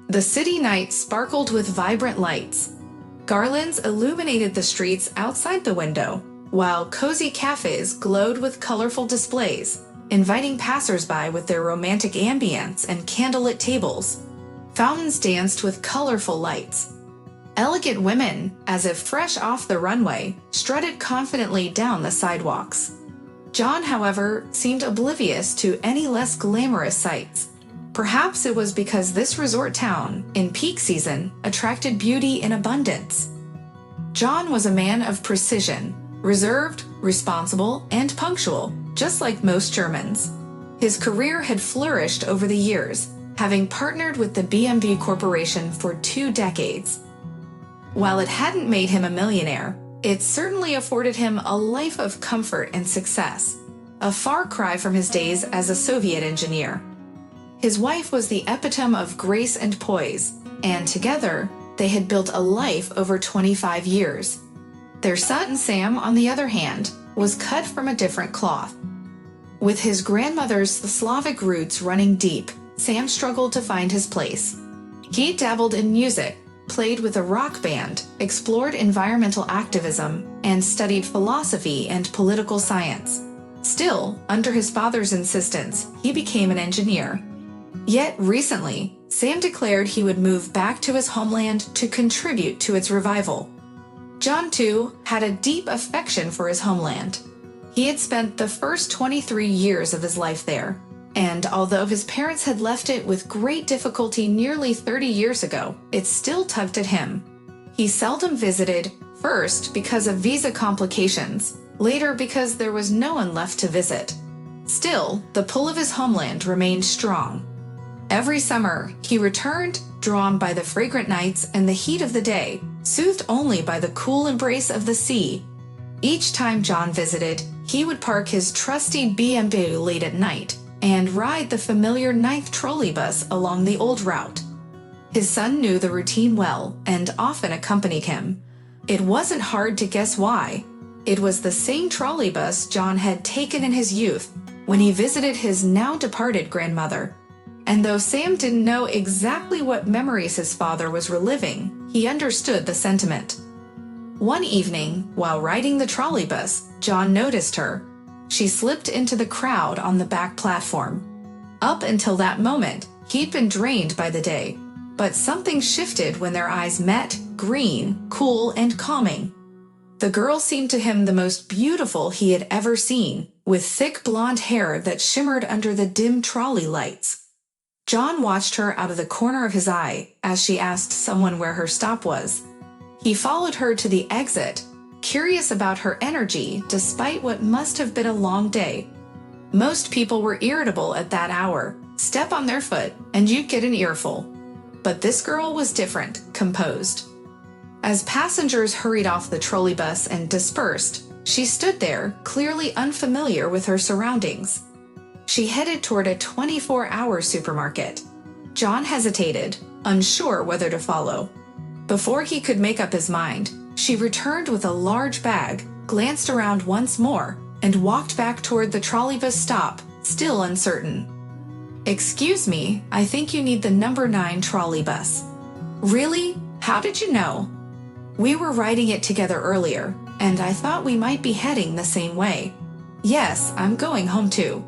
The city night sparkled with vibrant lights. Garlands illuminated the streets outside the window, while cozy cafes glowed with colorful displays, inviting passers-by with their romantic ambience and candlelit tables. Fountains danced with colorful lights. Elegant women, as if fresh off the runway, strutted confidently down the sidewalks. John, however, seemed oblivious to any less glamorous sights. Perhaps it was because this resort town, in peak season, attracted beauty in abundance. John was a man of precision, reserved, responsible, and punctual, just like most Germans. His career had flourished over the years, having partnered with the BMW Corporation for 2 decades. While it hadn't made him a millionaire, it certainly afforded him a life of comfort and success, a far cry from his days as a Soviet engineer. His wife was the epitome of grace and poise, and together, they had built a life over 25 years. Their son, Sam, on the other hand, was cut from a different cloth. With his grandmother's Slavic roots running deep, Sam struggled to find his place. He dabbled in music, played with a rock band, explored environmental activism, and studied philosophy and political science. Still, under his father's insistence, he became an engineer. Yet recently, Sam declared he would move back to his homeland to contribute to its revival. John, too, had a deep affection for his homeland. He had spent the first 23 years of his life there, and although his parents had left it with great difficulty nearly 30 years ago, it still tugged at him. He seldom visited, first because of visa complications, later because there was no one left to visit. Still, the pull of his homeland remained strong. Every summer, he returned, drawn by the fragrant nights and the heat of the day, soothed only by the cool embrace of the sea. Each time John visited, he would park his trusty BMW late at night and ride the familiar 9th trolleybus along the old route. His son knew the routine well and often accompanied him. It wasn't hard to guess why. It was the same trolleybus John had taken in his youth when he visited his now-departed grandmother. And though Sam didn't know exactly what memories his father was reliving, he understood the sentiment. One evening, while riding the trolleybus, John noticed her. She slipped into the crowd on the back platform. Up until that moment, he'd been drained by the day, but something shifted when their eyes met, green, cool, and calming. The girl seemed to him the most beautiful he had ever seen, with thick blonde hair that shimmered under the dim trolley lights. John watched her out of the corner of his eye as she asked someone where her stop was. He followed her to the exit, curious about her energy despite what must have been a long day. Most people were irritable at that hour. Step on their foot and you'd get an earful. But this girl was different, composed. As passengers hurried off the trolleybus and dispersed, she stood there, clearly unfamiliar with her surroundings. She headed toward a 24-hour supermarket. John hesitated, unsure whether to follow. Before he could make up his mind, she returned with a large bag, glanced around once more, and walked back toward the trolleybus stop, still uncertain. "Excuse me, I think you need the number 9 trolleybus." "Really? How did you know?" "We were riding it together earlier, and I thought we might be heading the same way." "Yes, I'm going home too."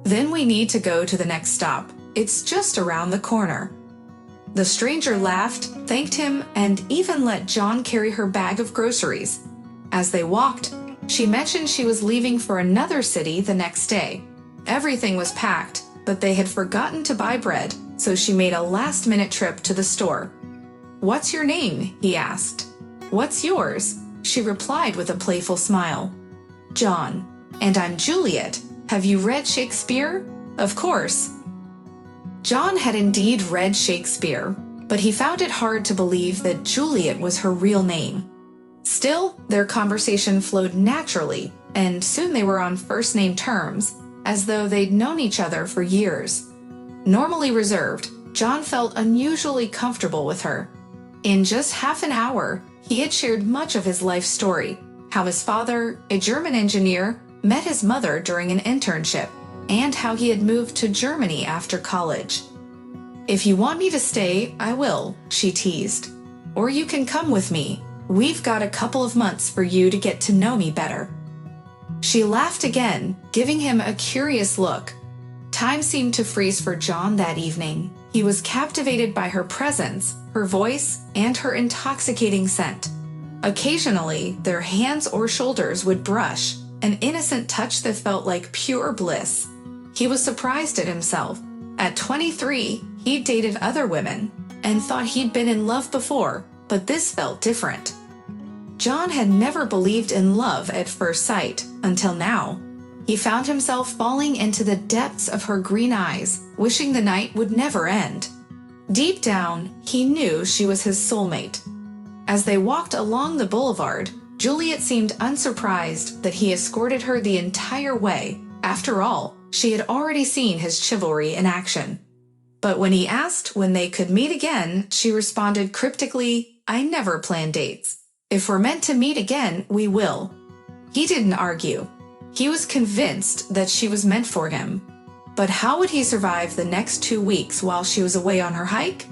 "Then we need to go to the next stop. It's just around the corner." The stranger laughed, thanked him, and even let John carry her bag of groceries. As they walked, she mentioned she was leaving for another city the next day. Everything was packed, but they had forgotten to buy bread, so she made a last-minute trip to the store. "What's your name?" he asked. "What's yours?" she replied with a playful smile. "John. And I'm Juliet. Have you read Shakespeare?" "Of course." John had indeed read Shakespeare, but he found it hard to believe that Juliet was her real name. Still, their conversation flowed naturally, and soon they were on first-name terms, as though they'd known each other for years. Normally reserved, John felt unusually comfortable with her. In just half an hour, he had shared much of his life story, how his father, a German engineer, met his mother during an internship, and how he had moved to Germany after college. "If you want me to stay, I will," she teased. "Or you can come with me. We've got a couple of months for you to get to know me better." She laughed again, giving him a curious look. Time seemed to freeze for John that evening. He was captivated by her presence, her voice, and her intoxicating scent. Occasionally, their hands or shoulders would brush, an innocent touch that felt like pure bliss. He was surprised at himself. At 23, he'd dated other women and thought he'd been in love before, but this felt different. John had never believed in love at first sight until now. He found himself falling into the depths of her green eyes, wishing the night would never end. Deep down, he knew she was his soulmate. As they walked along the boulevard, Juliet seemed unsurprised that he escorted her the entire way. After all, she had already seen his chivalry in action. But when he asked when they could meet again, she responded cryptically, "I never plan dates. If we're meant to meet again, we will." He didn't argue. He was convinced that she was meant for him. But how would he survive the next 2 weeks while she was away on her hike?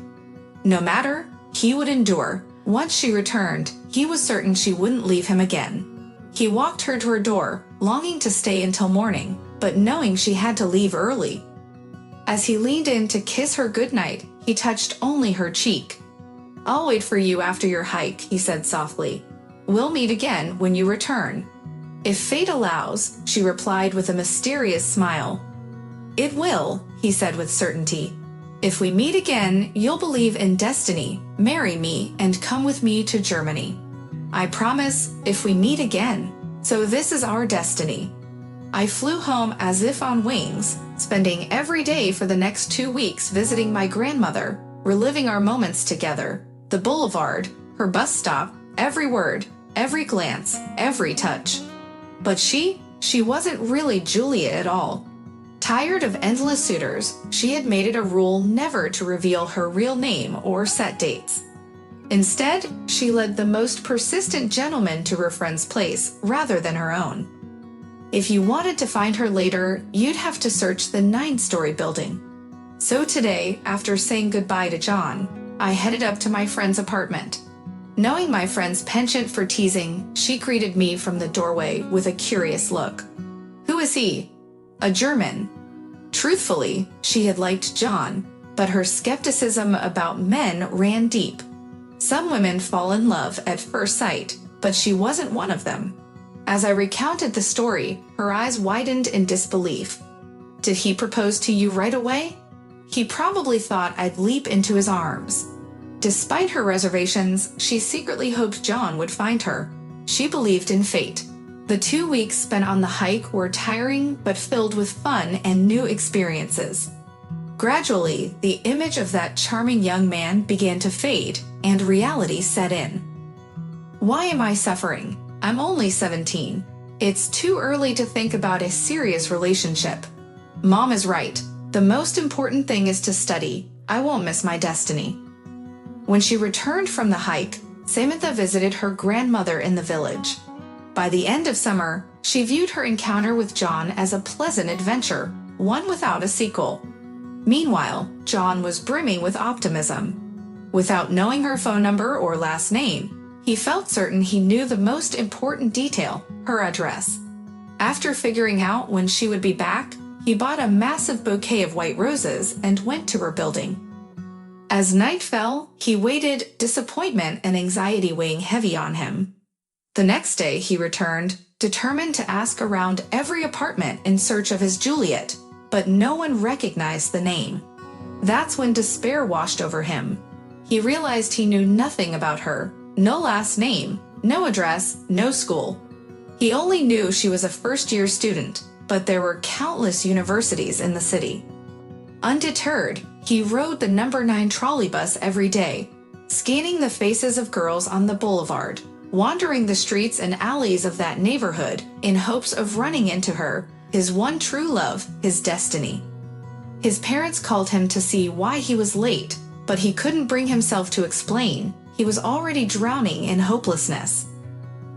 No matter, he would endure. Once she returned, he was certain she wouldn't leave him again. He walked her to her door, longing to stay until morning, but knowing she had to leave early. As he leaned in to kiss her goodnight, he touched only her cheek. "I'll wait for you after your hike," he said softly. "We'll meet again when you return." "If fate allows," she replied with a mysterious smile. "It will," he said with certainty. "If we meet again, you'll believe in destiny, marry me, and come with me to Germany. I promise, if we meet again. So this is our destiny." I flew home as if on wings, spending every day for the next 2 weeks visiting my grandmother, reliving our moments together. The boulevard, her bus stop, every word, every glance, every touch. But she wasn't really Juliet at all. Tired of endless suitors, she had made it a rule never to reveal her real name or set dates. Instead, she led the most persistent gentleman to her friend's place rather than her own. If you wanted to find her later, you'd have to search the 9-story building. So today, after saying goodbye to John, I headed up to my friend's apartment. Knowing my friend's penchant for teasing, she greeted me from the doorway with a curious look. Who is he? A German. Truthfully, she had liked John, but her skepticism about men ran deep. Some women fall in love at first sight, but she wasn't one of them. As I recounted the story, her eyes widened in disbelief. Did he propose to you right away? He probably thought I'd leap into his arms. Despite her reservations, she secretly hoped John would find her. She believed in fate. The 2 weeks spent on the hike were tiring but filled with fun and new experiences. Gradually, the image of that charming young man began to fade, and reality set in. Why am I suffering? I'm only 17. It's too early to think about a serious relationship. Mom is right. The most important thing is to study. I won't miss my destiny. When she returned from the hike, Samantha visited her grandmother in the village. By the end of summer, she viewed her encounter with John as a pleasant adventure, one without a sequel. Meanwhile, John was brimming with optimism. Without knowing her phone number or last name, he felt certain he knew the most important detail, her address. After figuring out when she would be back, he bought a massive bouquet of white roses and went to her building. As night fell, he waited, disappointment and anxiety weighing heavy on him. The next day he returned, determined to ask around every apartment in search of his Juliet, but no one recognized the name. That's when despair washed over him. He realized he knew nothing about her, no last name, no address, no school. He only knew she was a first-year student, but there were countless universities in the city. Undeterred, he rode the number 9 trolleybus every day, scanning the faces of girls on the boulevard, wandering the streets and alleys of that neighborhood in hopes of running into her, his one true love, his destiny. His parents called him to see why he was late, but he couldn't bring himself to explain. He was already drowning in hopelessness.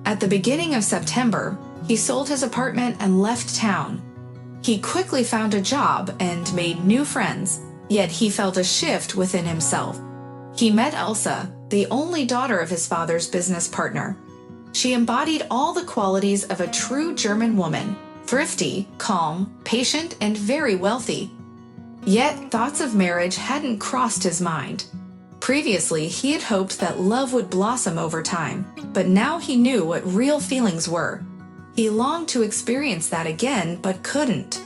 At the beginning of September, he sold his apartment and left town. He quickly found a job and made new friends, yet he felt a shift within himself. He met Elsa, the only daughter of his father's business partner. She embodied all the qualities of a true German woman: thrifty, calm, patient, and very wealthy. Yet thoughts of marriage hadn't crossed his mind. Previously, he had hoped that love would blossom over time, but now he knew what real feelings were. He longed to experience that again, but couldn't.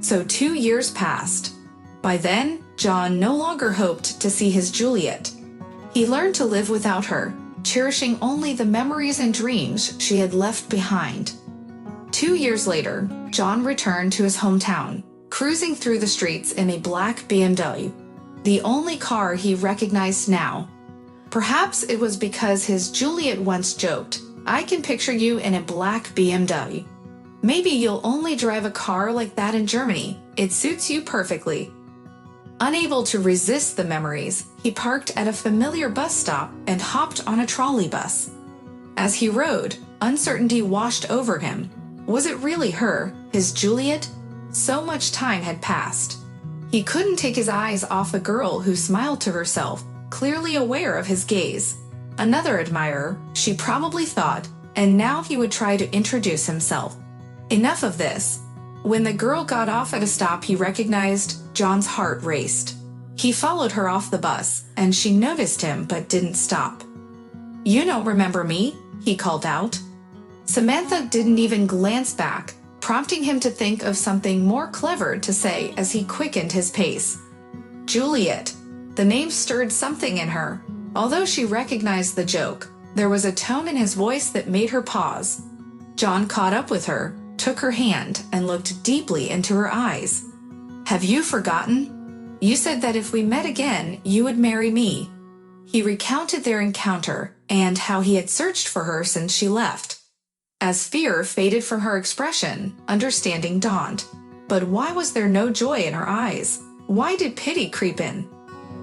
So 2 years passed. By then, John no longer hoped to see his Juliet. He learned to live without her, cherishing only the memories and dreams she had left behind. 2 years later, John returned to his hometown, cruising through the streets in a black BMW, the only car he recognized now. Perhaps it was because his Juliet once joked, "I can picture you in a black BMW. Maybe you'll only drive a car like that in Germany. It suits you perfectly." Unable to resist the memories, he parked at a familiar bus stop and hopped on a trolleybus. As he rode, uncertainty washed over him. Was it really her, his Juliet? So much time had passed. He couldn't take his eyes off the girl who smiled to herself, clearly aware of his gaze. Another admirer, she probably thought, and now he would try to introduce himself. Enough of this. When the girl got off at a stop he recognized, John's heart raced. He followed her off the bus, and she noticed him but didn't stop. "You don't remember me?" he called out. Samantha didn't even glance back, prompting him to think of something more clever to say as he quickened his pace. Juliet. The name stirred something in her. Although she recognized the joke, there was a tone in his voice that made her pause. John caught up with her, took her hand, and looked deeply into her eyes. "Have you forgotten? You said that if we met again, you would marry me." He recounted their encounter and how he had searched for her since she left. As fear faded from her expression, understanding dawned. But why was there no joy in her eyes? Why did pity creep in?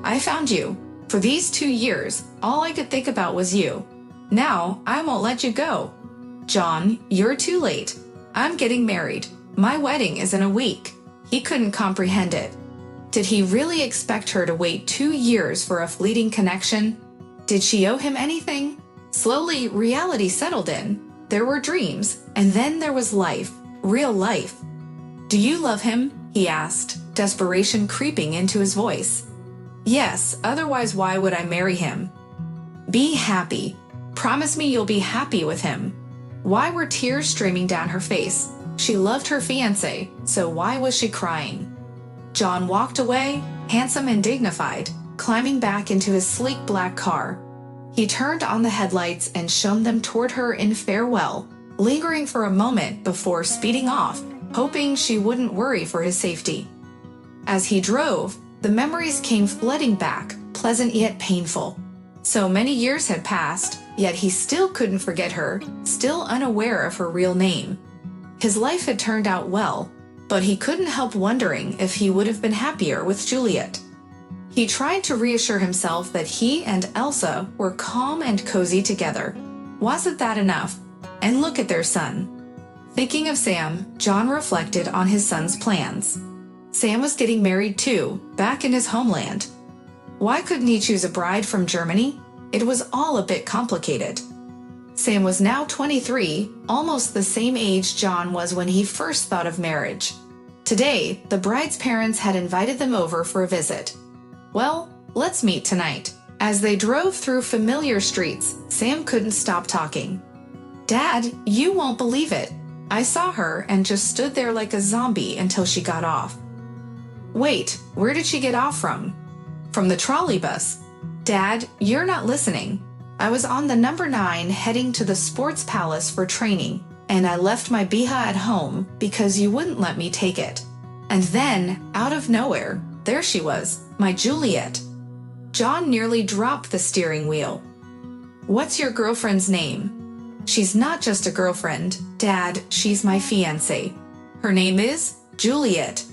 "I found you. For these 2 years, all I could think about was you. Now, I won't let you go." "John, you're too late. I'm getting married. My wedding is in a week." He couldn't comprehend it. Did he really expect her to wait 2 years for a fleeting connection? Did she owe him anything? Slowly, reality settled in. There were dreams, and then there was life, real life. "Do you love him?" he asked, desperation creeping into his voice. "Yes, otherwise why would I marry him?" "Be happy. Promise me you'll be happy with him." Why were tears streaming down her face? She loved her fiancé, so why was she crying? John walked away, handsome and dignified, climbing back into his sleek black car. He turned on the headlights and shone them toward her in farewell, lingering for a moment before speeding off, hoping she wouldn't worry for his safety. As he drove, the memories came flooding back, pleasant yet painful. So many years had passed, yet he still couldn't forget her, still unaware of her real name. His life had turned out well, but he couldn't help wondering if he would have been happier with Juliet. He tried to reassure himself that he and Elsa were calm and cozy together. Wasn't that enough? And look at their son. Thinking of Sam, John reflected on his son's plans. Sam was getting married too, back in his homeland. Why couldn't he choose a bride from Germany? It was all a bit complicated. Sam was now 23, almost the same age John was when he first thought of marriage. Today, the bride's parents had invited them over for a visit. "Well, let's meet tonight." As they drove through familiar streets, Sam couldn't stop talking. "Dad, you won't believe it. I saw her and just stood there like a zombie until she got off." "Wait, where did she get off from?" "From the trolleybus." "Dad, you're not listening. I was on the number 9 heading to the sports palace for training, and I left my biha at home because you wouldn't let me take it. And then, out of nowhere, there she was, my Juliet." John nearly dropped the steering wheel. "What's your girlfriend's name?" "She's not just a girlfriend, Dad, she's my fiancée. Her name is Juliet."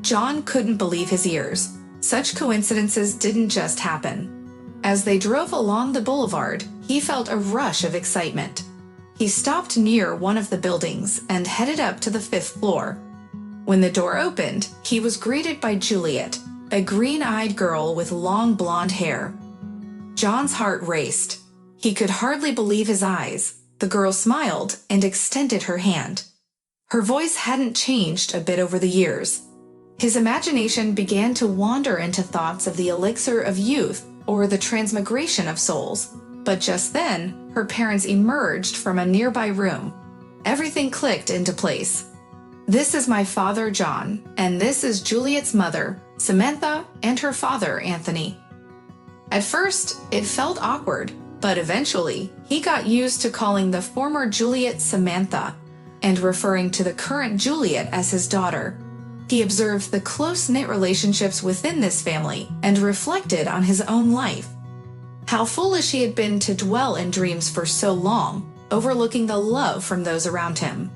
John couldn't believe his ears. Such coincidences didn't just happen. As they drove along the boulevard, he felt a rush of excitement. He stopped near one of the buildings and headed up to the 5th floor. When the door opened, he was greeted by Juliet. a green-eyed girl with long blonde hair. John's heart raced. He could hardly believe his eyes. The girl smiled and extended her hand. Her voice hadn't changed a bit over the years. His imagination began to wander into thoughts of the elixir of youth or the transmigration of souls. But just then, her parents emerged from a nearby room. Everything clicked into place. "This is my father, John, and this is Juliet's mother, Samantha, and her father, Anthony." At first, it felt awkward, but eventually, he got used to calling the former Juliet Samantha and referring to the current Juliet as his daughter. He observed the close-knit relationships within this family and reflected on his own life. How foolish he had been to dwell in dreams for so long, overlooking the love from those around him.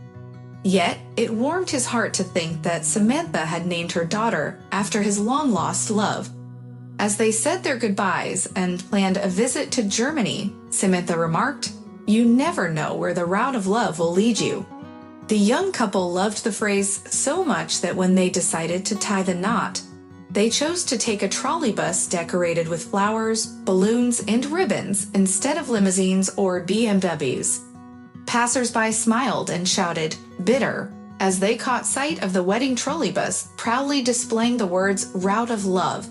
Yet, it warmed his heart to think that Samantha had named her daughter after his long-lost love. As they said their goodbyes and planned a visit to Germany, Samantha remarked, "You never know where the route of love will lead you." The young couple loved the phrase so much that when they decided to tie the knot, they chose to take a trolleybus decorated with flowers, balloons, and ribbons instead of limousines or BMWs. Passers-by smiled and shouted, "Bitter," as they caught sight of the wedding trolleybus proudly displaying the words "Route of Love"